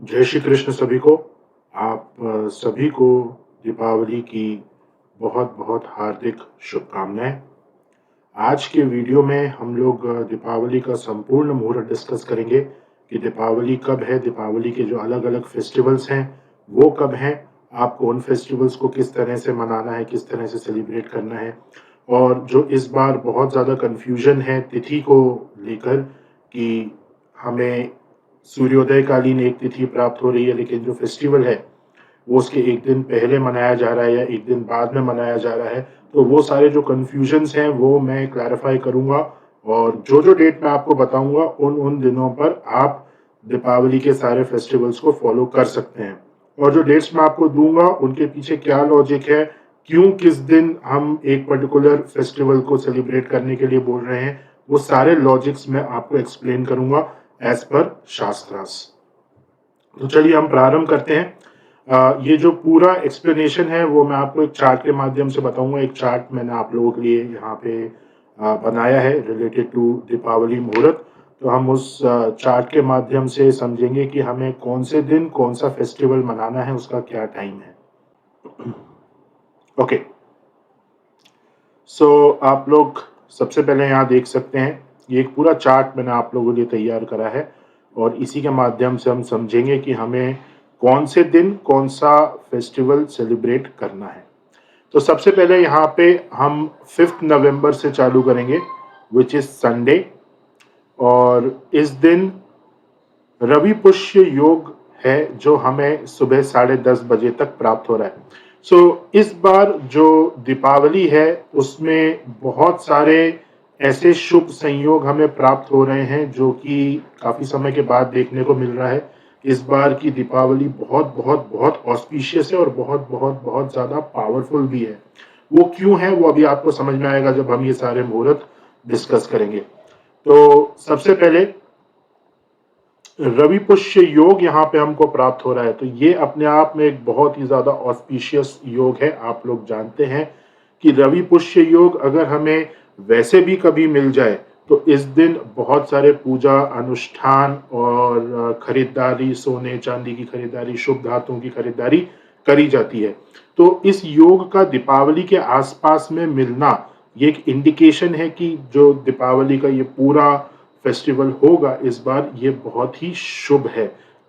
जय श्री कृष्ण सभी को। आप सभी को दीपावली की बहुत बहुत हार्दिक शुभकामनाएं। आज के वीडियो में हम लोग दीपावली का संपूर्ण मुहूर्त डिस्कस करेंगे कि दीपावली कब है, दीपावली के जो अलग अलग फेस्टिवल्स हैं वो कब हैं, आपको उन फेस्टिवल्स को किस तरह से मनाना है, किस तरह से सेलिब्रेट करना है। और जो इस बार बहुत ज़्यादा कन्फ्यूजन है तिथि को लेकर कि हमें सूर्योदयकालीन एक तिथि प्राप्त हो रही है, लेकिन जो फेस्टिवल है वो उसके एक दिन पहले मनाया जा रहा है या एक दिन बाद में मनाया जा रहा है। तो वो सारे जो कन्फ्यूजन्स हैं वो मैं क्लैरिफाई करूंगा, और जो डेट मैं आपको बताऊंगा उन उन दिनों पर आप दीपावली के सारे फेस्टिवल्स को फॉलो कर सकते हैं। और जो डेट्स मैं आपको दूंगा उनके पीछे क्या लॉजिक है, क्यों किस दिन हम एक पर्टिकुलर फेस्टिवल को सेलिब्रेट करने के लिए बोल रहे हैं, वो सारे लॉजिक्स मैं आपको एक्सप्लेन करूंगा एज पर शास्त्रास। तो चलिए हम प्रारंभ करते हैं। ये जो पूरा एक्सप्लेनेशन है वो मैं आपको एक चार्ट के माध्यम से बताऊंगा। एक चार्ट मैंने आप लोगों के लिए यहाँ पे बनाया है रिलेटेड टू दीपावली मुहूर्त। तो हम उस चार्ट के माध्यम से समझेंगे कि हमें कौन से दिन कौन सा फेस्टिवल मनाना है, उसका क्या टाइम है। ओके, सो आप लोग सबसे पहले यहाँ देख सकते हैं, ये एक पूरा चार्ट मैंने आप लोगों के लिए तैयार करा है और इसी के माध्यम से हम समझेंगे कि हमें कौन से दिन कौन सा फेस्टिवल सेलिब्रेट करना है। तो सबसे पहले यहाँ पे हम 5 नवंबर से चालू करेंगे, विच इज संडे। और इस दिन रवि पुष्य योग है जो हमें सुबह 10:30 बजे तक प्राप्त हो रहा है। इस बार जो दीपावली है उसमें बहुत सारे ऐसे शुभ संयोग हमें प्राप्त हो रहे हैं जो कि काफी समय के बाद देखने को मिल रहा है। इस बार की दीपावली बहुत बहुत बहुत ऑस्पिशियस है और बहुत बहुत बहुत ज्यादा पावरफुल भी है। वो क्यों है वो अभी आपको समझ में आएगा जब हम ये सारे मुहूर्त डिस्कस करेंगे। तो सबसे पहले रवि पुष्य योग यहाँ पे हमको प्राप्त हो रहा है, तो ये अपने आप में एक बहुत ही ज्यादा ऑस्पिशियस योग है। आप लोग जानते हैं कि रवि पुष्य योग अगर हमें वैसे भी कभी मिल जाए तो इस दिन बहुत सारे पूजा अनुष्ठान और खरीदारी, सोने चांदी की खरीदारी, शुभ धातुओं की खरीदारी करी जाती है। तो इस योग का दीपावली के आसपास में मिलना ये एक इंडिकेशन है कि जो दीपावली का ये पूरा फेस्टिवल होगा इस बार ये बहुत ही शुभ है।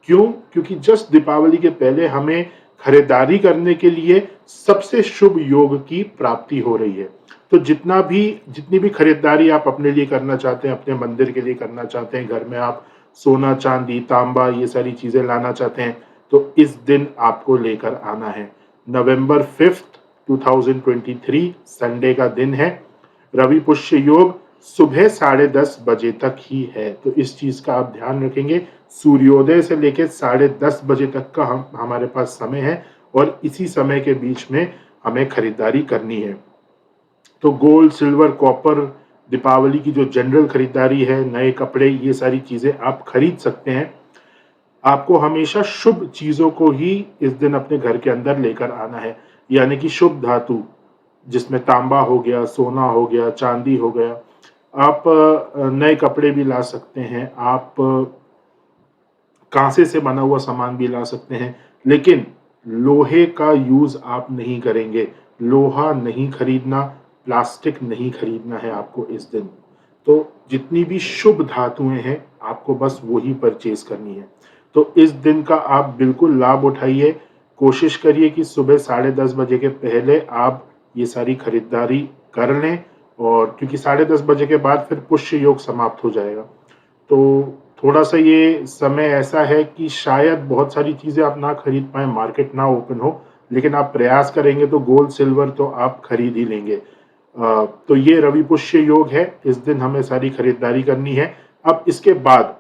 क्यों? क्योंकि जस्ट दीपावली के पहले हमें खरीदारी करने के लिए सबसे शुभ योग की प्राप्ति हो रही है। तो जितनी भी खरीदारी आप अपने लिए करना चाहते हैं, अपने मंदिर के लिए करना चाहते हैं, घर में आप सोना चांदी तांबा ये सारी चीजें लाना चाहते हैं, तो इस दिन आपको लेकर आना है। नवंबर 5 2023 संडे का दिन है। रवि पुष्य योग सुबह 10:30 बजे तक ही है, तो इस चीज का आप ध्यान रखेंगे। सूर्योदय से लेकर 10:30 बजे तक का हमारे पास समय है और इसी समय के बीच में हमें खरीदारी करनी है। तो गोल्ड सिल्वर कॉपर दीपावली की जो जनरल खरीदारी है, नए कपड़े, ये सारी चीजें आप खरीद सकते हैं। आपको हमेशा शुभ चीजों को ही इस दिन अपने घर के अंदर लेकर आना है, यानी कि शुभ धातु जिसमें तांबा हो गया, सोना हो गया, चांदी हो गया। आप नए कपड़े भी ला सकते हैं, आप कांसे से बना हुआ सामान भी ला सकते हैं, लेकिन लोहे का यूज आप नहीं करेंगे। लोहा नहीं खरीदना, प्लास्टिक नहीं खरीदना है आपको इस दिन। तो जितनी भी शुभ धातुएं हैं आपको बस वही परचेज करनी है। तो इस दिन का आप बिल्कुल लाभ उठाइए। कोशिश करिए कि सुबह 10:30 बजे के पहले आप ये सारी खरीदारी कर लें, और क्योंकि 10:30 बजे के बाद फिर पुष्य योग समाप्त हो जाएगा। तो थोड़ा सा ये समय ऐसा है कि शायद बहुत सारी चीज़ें आप ना खरीद पाएँ, मार्केट ना ओपन हो, लेकिन आप प्रयास करेंगे तो गोल्ड सिल्वर तो आप खरीद ही लेंगे। तो ये रवि पुष्य योग है, इस दिन हमें सारी खरीदारी करनी है। अब इसके बाद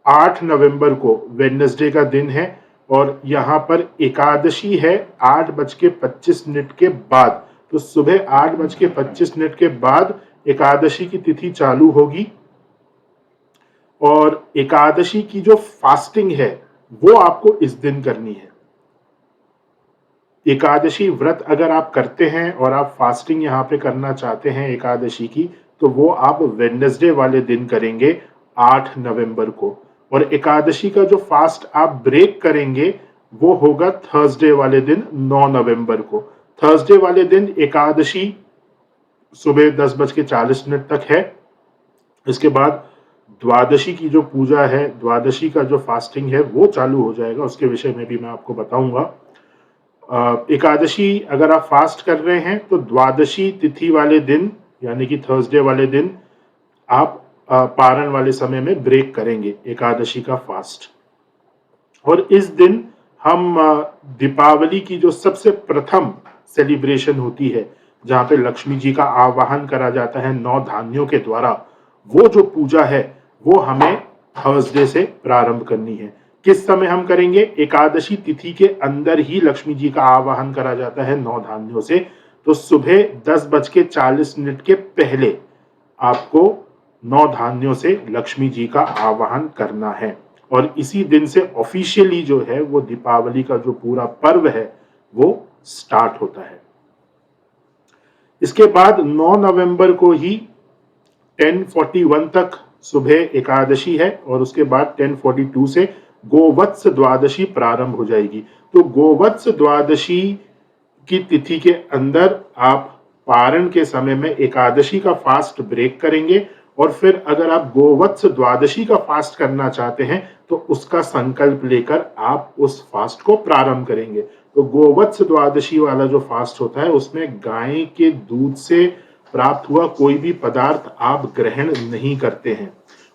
8 नवंबर को वेडनेसडे का दिन है और यहाँ पर एकादशी है 8:25 के बाद। तो सुबह 8:25 के बाद एकादशी की तिथि चालू होगी और एकादशी की जो फास्टिंग है वो आपको इस दिन करनी है। एकादशी व्रत अगर आप करते हैं और आप फास्टिंग यहाँ पे करना चाहते हैं एकादशी की, तो वो आप वेडनेसडे वाले दिन करेंगे 8 नवंबर को। और एकादशी का जो फास्ट आप ब्रेक करेंगे वो होगा थर्सडे वाले दिन 9 नवंबर को। थर्सडे वाले दिन एकादशी सुबह 10:40 तक है। इसके बाद द्वादशी की जो पूजा है, द्वादशी का जो फास्टिंग है वो चालू हो जाएगा, उसके विषय में भी मैं आपको बताऊंगा। एकादशी अगर आप फास्ट कर रहे हैं तो द्वादशी तिथि वाले दिन यानी कि थर्सडे वाले दिन आप पारण वाले समय में ब्रेक करेंगे एकादशी का फास्ट। और इस दिन हम दीपावली की जो सबसे प्रथम सेलिब्रेशन होती है, जहाँ पे लक्ष्मी जी का आवाहन करा जाता है 9 धान्यों के द्वारा, वो जो पूजा है वो हमें थर्सडे से प्रारंभ करनी है। किस समय हम करेंगे? एकादशी तिथि के अंदर ही लक्ष्मी जी का आवाहन करा जाता है 9 धान्यों से। तो सुबह 10:40 के पहले आपको 9 धान्यों से लक्ष्मी जी का आवाहन करना है। और इसी दिन से ऑफिशियली जो है वो दीपावली का जो पूरा पर्व है वो स्टार्ट होता है। इसके बाद 9 नवंबर को ही 10:41 तक सुबह एकादशी है और उसके बाद 10:42 से गोवत्स द्वादशी प्रारंभ हो जाएगी। तो गोवत्स द्वादशी की तिथि के अंदर आप पारण के समय में एकादशी का फास्ट ब्रेक करेंगे और फिर अगर आप गोवत्स द्वादशी का फास्ट करना चाहते हैं तो उसका संकल्प लेकर आप उस फास्ट को प्रारंभ करेंगे। तो गोवत्स द्वादशी वाला जो फास्ट होता है उसमें गाय के दूध से प्राप्त हुआ कोई भी पदार्थ आप ग्रहण नहीं करते हैं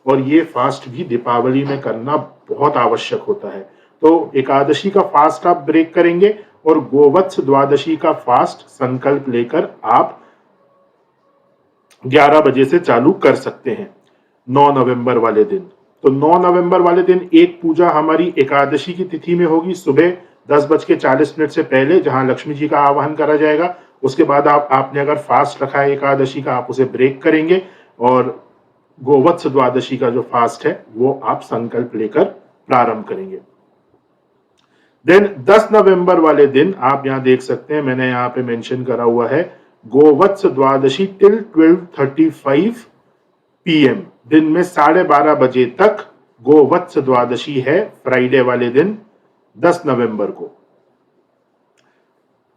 और ये फास्ट भी दीपावली में करना बहुत आवश्यक होता है। तो एकादशी का फास्ट आप ब्रेक करेंगे और गोवत्स द्वादशी का फास्ट संकल्प लेकर आप 11 बजे से चालू कर सकते हैं 9 नवंबर वाले दिन। तो 9 नवंबर वाले दिन एक पूजा हमारी एकादशी की तिथि में होगी सुबह 10:40 से पहले, जहां लक्ष्मी जी का आवाहन करा जाएगा। उसके बाद आपने अगर फास्ट रखा है एकादशी का, आप उसे ब्रेक करेंगे और गोवत्स द्वादशी का जो फास्ट है वो आप संकल्प लेकर प्रारंभ करेंगे। देन 10 नवंबर वाले दिन आप यहां देख सकते हैं, मैंने यहां पे मेंशन करा हुआ है गोवत्स द्वादशी टिल 12:35 PM, दिन में 12:30 बजे तक गोवत्स द्वादशी है फ्राइडे वाले दिन 10 नवंबर को।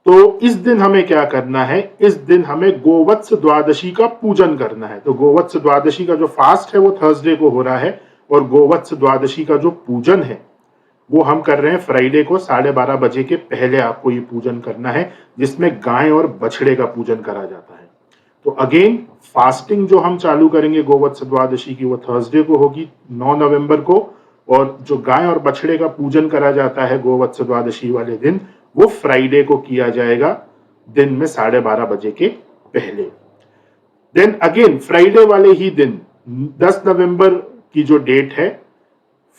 तो इस दिन हमें क्या करना है? इस दिन हमें गोवत्स द्वादशी का पूजन करना है। तो गोवत्स द्वादशी का जो फास्ट है वो थर्सडे को हो रहा है और गोवत्स द्वादशी का जो पूजन है वो हम कर रहे हैं फ्राइडे को 12:30 बजे के पहले। आपको ये पूजन करना है जिसमें गाय और बछड़े का पूजन करा जाता है। तो अगेन फास्टिंग जो हम चालू करेंगे गोवत्स द्वादशी की वो थर्सडे को होगी 9 नवंबर को, और जो गाय और बछड़े का पूजन करा जाता है गोवत्स द्वादशी वाले दिन वो फ्राइडे को किया जाएगा दिन में 12:30 बजे के पहले। देन अगेन फ्राइडे वाले ही दिन 10 नवंबर की जो डेट है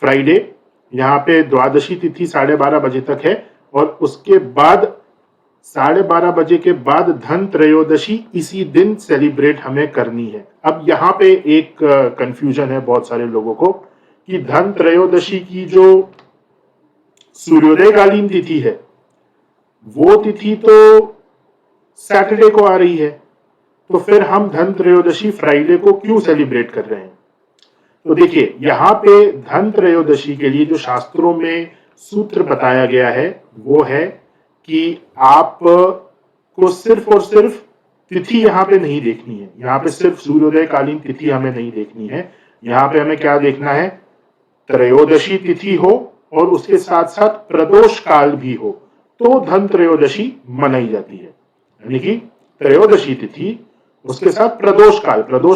फ्राइडे, यहाँ पे द्वादशी तिथि 12:30 बजे तक है और उसके बाद 12:30 बजे के बाद धन त्रयोदशी इसी दिन सेलिब्रेट हमें करनी है। अब यहाँ पे एक कंफ्यूजन है बहुत सारे लोगों को कि धन त्रयोदशी की जो सूर्योदयकालीन तिथि है वो तिथि तो सैटरडे को आ रही है, तो फिर हम धन त्रयोदशी फ्राइडे को क्यों सेलिब्रेट कर रहे हैं? तो देखिए यहाँ पे धन त्रयोदशी के लिए जो शास्त्रों में सूत्र बताया गया है वो है कि आप को सिर्फ और सिर्फ तिथि यहाँ पे नहीं देखनी है। यहाँ पे सिर्फ सूर्योदय कालीन तिथि हमें नहीं देखनी है, यहाँ पे हमें क्या देखना है? त्रयोदशी तिथि हो और उसके साथ साथ प्रदोष काल भी हो तो धन त्रयोदशी मनाई जाती है। यानी कि त्रयोदशी तिथि उसके साथ प्रदोष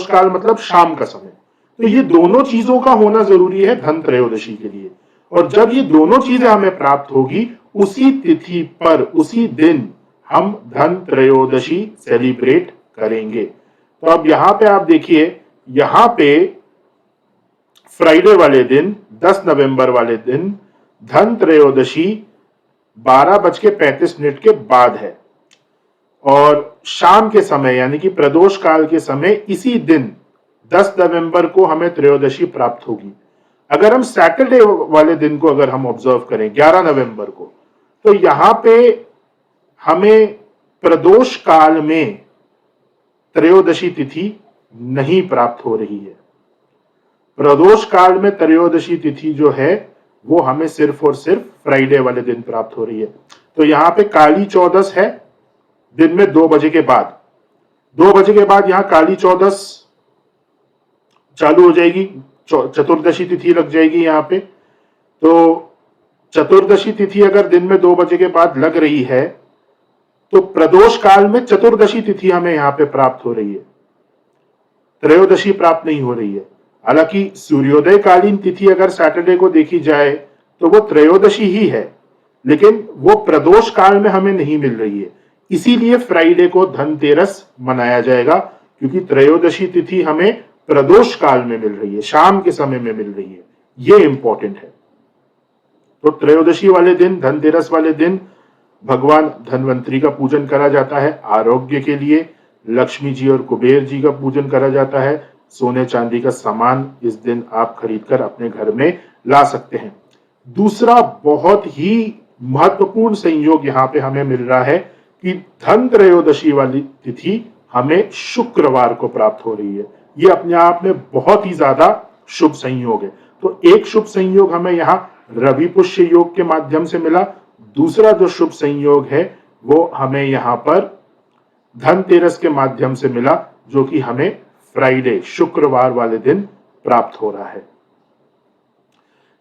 काल मतलब शाम का समय। तो ये दोनों चीजों का होना जरूरी है धन त्रयोदशी के लिए, और जब ये दोनों चीजें हमें प्राप्त होगी उसी तिथि पर उसी दिन हम धन त्रयोदशी सेलिब्रेट करेंगे। तो अब यहां पे आप देखिए, यहां पे फ्राइडे वाले दिन 10 नवंबर वाले दिन धन त्रयोदशी 12:35 के बाद है और शाम के समय यानी कि प्रदोष काल के समय इसी दिन 10 नवंबर को हमें त्रयोदशी प्राप्त होगी। अगर हम सैटरडे वाले दिन को अगर हम ऑब्जर्व करें 11 नवंबर को, तो यहां पे हमें प्रदोष काल में त्रयोदशी तिथि नहीं प्राप्त हो रही है। प्रदोष काल में त्रयोदशी तिथि जो है वो हमें सिर्फ और सिर्फ फ्राइडे वाले दिन प्राप्त हो रही है। तो यहाँ पे काली चौदस है दिन में 2 बजे के बाद, 2 बजे के बाद यहाँ काली चौदस चालू हो जाएगी, चतुर्दशी तिथि लग जाएगी यहाँ पे। तो चतुर्दशी तिथि अगर दिन में 2 बजे के बाद लग रही है तो प्रदोष काल में चतुर्दशी तिथि हमें यहाँ पे प्राप्त हो रही है, त्रयोदशी प्राप्त नहीं हो रही है। हालांकि सूर्योदय कालीन तिथि अगर सैटरडे को देखी जाए तो वो त्रयोदशी ही है, लेकिन वो प्रदोष काल में हमें नहीं मिल रही है। इसीलिए फ्राइडे को धनतेरस मनाया जाएगा, क्योंकि त्रयोदशी तिथि हमें प्रदोष काल में मिल रही है, शाम के समय में मिल रही है। ये इंपॉर्टेंट है। तो त्रयोदशी वाले दिन, धनतेरस वाले दिन भगवान धनवंतरी का पूजन करा जाता है। आरोग्य के लिए लक्ष्मी जी और कुबेर जी का पूजन करा जाता है। सोने चांदी का सामान इस दिन आप खरीदकर अपने घर में ला सकते हैं। दूसरा बहुत ही महत्वपूर्ण संयोग यहाँ पे हमें मिल रहा है कि धन त्रयोदशी वाली तिथि हमें शुक्रवार को प्राप्त हो रही है। ये अपने आप में बहुत ही ज्यादा शुभ संयोग है। तो एक शुभ संयोग हमें यहाँ रवि पुष्य योग के माध्यम से मिला। दूसरा जो शुभ संयोग है वो हमें यहाँ पर धनतेरस के माध्यम से मिला, जो कि हमें फ्राइडे, शुक्रवार वाले दिन प्राप्त हो रहा है।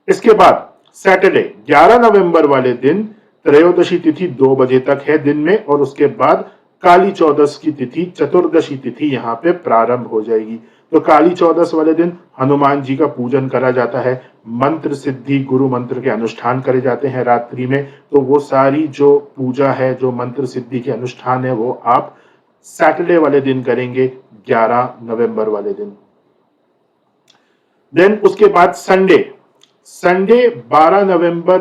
इसके बाद सैटरडे 11 नवंबर वाले दिन त्रयोदशी तिथि 2 बजे तक है दिन में, और उसके बाद काली चौदस की तिथि, चतुर्दशी तिथि यहाँ पे प्रारंभ हो जाएगी। तो काली चौदस वाले दिन हनुमान जी का पूजन करा जाता है, मंत्र सिद्धि गुरु मंत्र के अनुष्ठान करे जाते हैं रात्रि में। तो वो सारी जो पूजा है, जो मंत्र सिद्धि के अनुष्ठान है, वो आप सैटरडे वाले दिन करेंगे, 11 नवंबर वाले दिन। देन उसके बाद संडे, संडे 12 नवंबर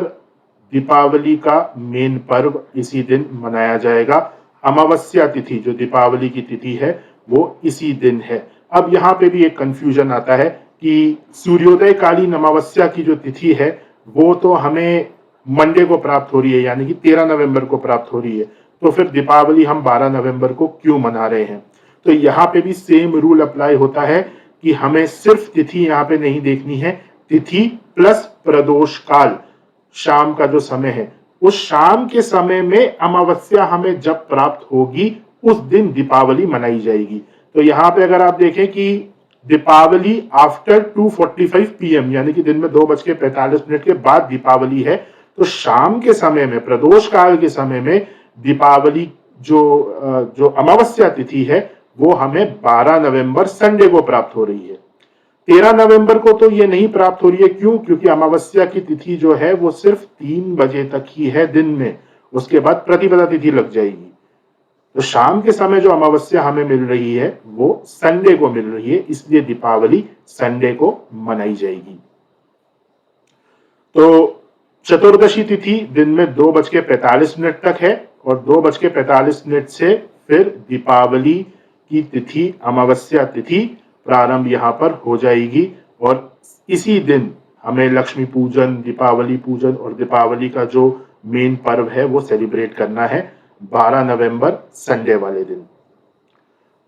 दीपावली का मेन पर्व इसी दिन मनाया जाएगा। अमावस्या तिथि जो दीपावली की तिथि है वो इसी दिन है। अब यहाँ पे भी एक कंफ्यूजन आता है कि सूर्योदय कालीन अमावस्या की जो तिथि है वो तो हमें मंडे को प्राप्त हो रही है, यानी कि 13 नवंबर को प्राप्त हो रही है। तो फिर दीपावली हम 12 नवंबर को क्यों मना रहे हैं? तो यहाँ पे भी सेम रूल अप्लाई होता है कि हमें सिर्फ तिथि यहाँ पे नहीं देखनी है, तिथि प्लस प्रदोष काल, शाम का जो समय है, उस शाम के समय में अमावस्या हमें जब प्राप्त होगी उस दिन दीपावली मनाई जाएगी। तो यहाँ पे अगर आप देखें कि दीपावली आफ्टर 2:45 PM, यानी कि दिन में 2:45 के बाद दीपावली है। तो शाम के समय में, प्रदोष काल के समय में दीपावली जो अमावस्या तिथि है वो हमें 12 नवंबर संडे को प्राप्त हो रही है। 13 नवंबर को तो ये नहीं प्राप्त हो रही है। क्यों? क्योंकि अमावस्या की तिथि जो है वो सिर्फ 3 बजे तक ही है दिन में, उसके बाद प्रतिपदा तिथि लग जाएगी। तो शाम के समय जो अमावस्या हमें मिल रही है वो संडे को मिल रही है, इसलिए दीपावली संडे को मनाई जाएगी। तो चतुर्दशी तिथि दिन में 2:45 तक है, और 2:45 से फिर दीपावली की तिथि, अमावस्या तिथि प्रारंभ यहाँ पर हो जाएगी। और इसी दिन हमें लक्ष्मी पूजन, दीपावली पूजन और दीपावली का जो मेन पर्व है वो सेलिब्रेट करना है 12 नवंबर संडे वाले दिन।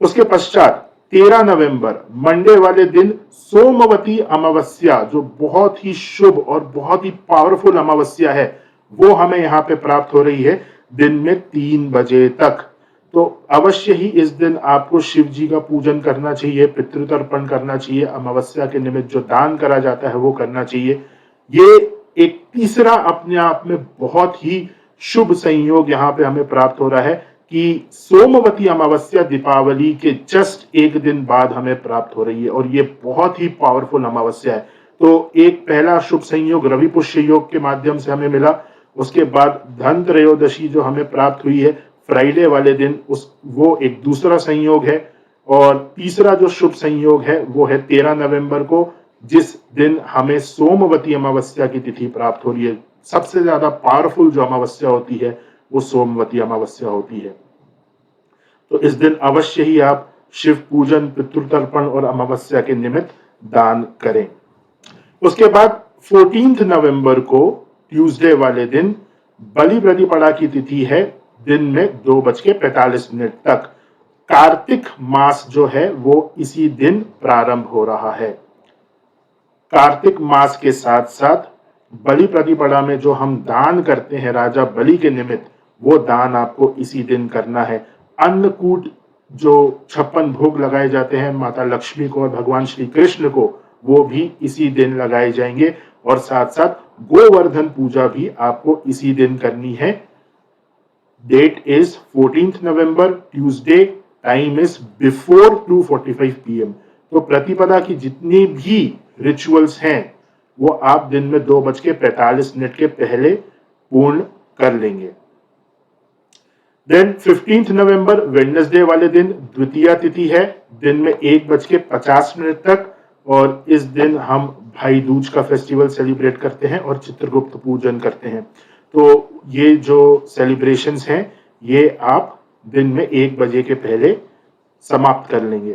उसके पश्चात 13 नवंबर मंडे वाले दिन सोमवती अमावस्या, जो बहुत ही शुभ और बहुत ही पावरफुल अमावस्या है, वो हमें यहाँ पे प्राप्त हो रही है दिन में 3 बजे तक। तो अवश्य ही इस दिन आपको शिव जी का पूजन करना चाहिए, पितृतर्पण करना चाहिए, अमावस्या के निमित्त जो दान करा जाता है वो करना चाहिए। ये एक तीसरा अपने आप में बहुत ही शुभ संयोग यहाँ पे हमें प्राप्त हो रहा है कि सोमवती अमावस्या दीपावली के जस्ट एक दिन बाद हमें प्राप्त हो रही है, और ये बहुत ही पावरफुल अमावस्या है। तो एक पहला शुभ संयोग रवि पुष्य योग के माध्यम से हमें मिला। उसके बाद धन त्रयोदशी जो हमें प्राप्त हुई है फ्राइडे वाले दिन, वो एक दूसरा संयोग है। और तीसरा जो शुभ संयोग है वो है 13 नवंबर को, जिस दिन हमें सोमवती अमावस्या की तिथि प्राप्त हो रही है। सबसे ज्यादा पावरफुल जो अमावस्या होती है वो सोमवती अमावस्या होती है। तो इस दिन अवश्य ही आप शिव पूजन, पितृतर्पण और अमावस्या के निमित्त दान करें। उसके बाद 14 नवंबर को ट्यूसडे वाले दिन बलि प्रतिपदा की तिथि है, दिन में 2:45 तक। कार्तिक मास जो है वो इसी दिन प्रारंभ हो रहा है। कार्तिक मास के साथ साथ बलि प्रतिपदा में जो हम दान करते हैं राजा बलि के निमित्त, वो दान आपको इसी दिन करना है। अन्नकूट जो 56 भोग लगाए जाते हैं माता लक्ष्मी को और भगवान श्री कृष्ण को, वो भी इसी दिन लगाए जाएंगे। और साथ साथ गोवर्धन पूजा भी आपको इसी दिन करनी है। Date is 14th November, Tuesday, time is before 2:45 PM। तो प्रतिपदा की जितनी भी रिचुअल्स हैं वो आप दिन में 2:45 के पहले पूर्ण कर लेंगे। देन 15th नवंबर वेडनेसडे वाले दिन द्वितीया तिथि है, दिन में 1:50 तक। और इस दिन हम भाई दूज का फेस्टिवल सेलिब्रेट करते हैं और चित्रगुप्त पूजन करते हैं। तो ये जो सेलिब्रेशंस हैं ये आप दिन में 1 बजे के पहले समाप्त कर लेंगे।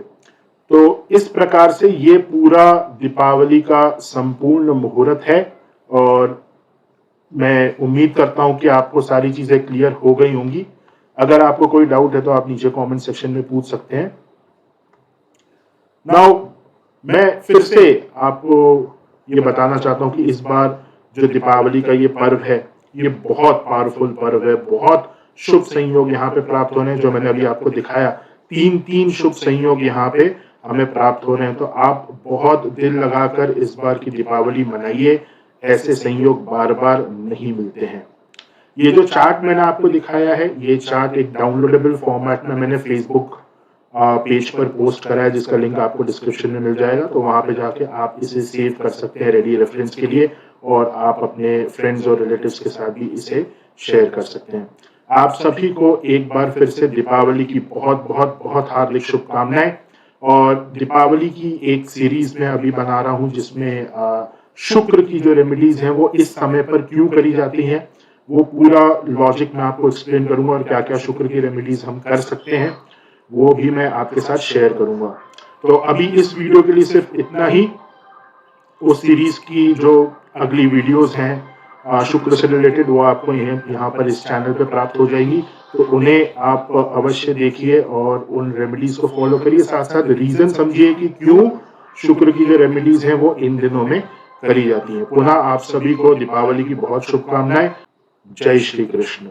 तो इस प्रकार से ये पूरा दीपावली का संपूर्ण मुहूर्त है। और मैं उम्मीद करता हूं कि आपको सारी चीजें क्लियर हो गई होंगी। अगर आपको कोई डाउट है तो आप नीचे कमेंट सेक्शन में पूछ सकते हैं। नाउ मैं फिर से आपको ये बताना चाहता हूं कि इस बार जो दीपावली का ये पर्व है ये बहुत पावरफुल पर्व है। बहुत शुभ संयोग यहाँ पे प्राप्त हो रहे हैं, जो मैंने अभी आपको दिखाया। 3 शुभ संयोग यहाँ पे हमें प्राप्त हो रहे हैं। तो आप बहुत दिल लगाकर इस बार की दीपावली मनाइए, ऐसे संयोग बार बार नहीं मिलते हैं। ये जो चार्ट मैंने आपको दिखाया है, ये चार्ट एक डाउनलोडेबल फॉर्मेट में मैंने फेसबुक पेज पर पोस्ट करा है, जिसका लिंक आपको डिस्क्रिप्शन में मिल जाएगा। तो वहां पे जाके आप इसे सेव कर सकते हैं रेडी रेफरेंस के लिए, और आप अपने फ्रेंड्स और रिलेटिव्स के साथ भी इसे शेयर कर सकते हैं। आप सभी को एक बार फिर से दीपावली की बहुत बहुत बहुत हार्दिक शुभकामनाएं। और दीपावली की एक सीरीज में अभी बना रहा हूं जिसमें शुक्र की जो रेमेडीज हैं वो इस समय पर क्यों करी जाती हैं, वो पूरा लॉजिक मैं आपको एक्सप्लेन करूंगा। और क्या क्या शुक्र की रेमेडीज हम कर सकते हैं वो भी मैं आपके साथ शेयर करूंगा। तो अभी इस वीडियो के लिए सिर्फ इतना ही। उस सीरीज की जो अगली वीडियोस हैं शुक्र से रिलेटेड, वो आपको यहाँ पर इस चैनल पे प्राप्त हो जाएंगी। तो उन्हें आप अवश्य देखिए और उन रेमेडीज को फॉलो करिए। साथ साथ रीजन समझिए कि क्यों शुक्र की जो रेमेडीज हैं वो इन दिनों में करी जाती हैं। पुनः आप सभी को दीपावली की बहुत शुभकामनाएं। जय श्री कृष्ण।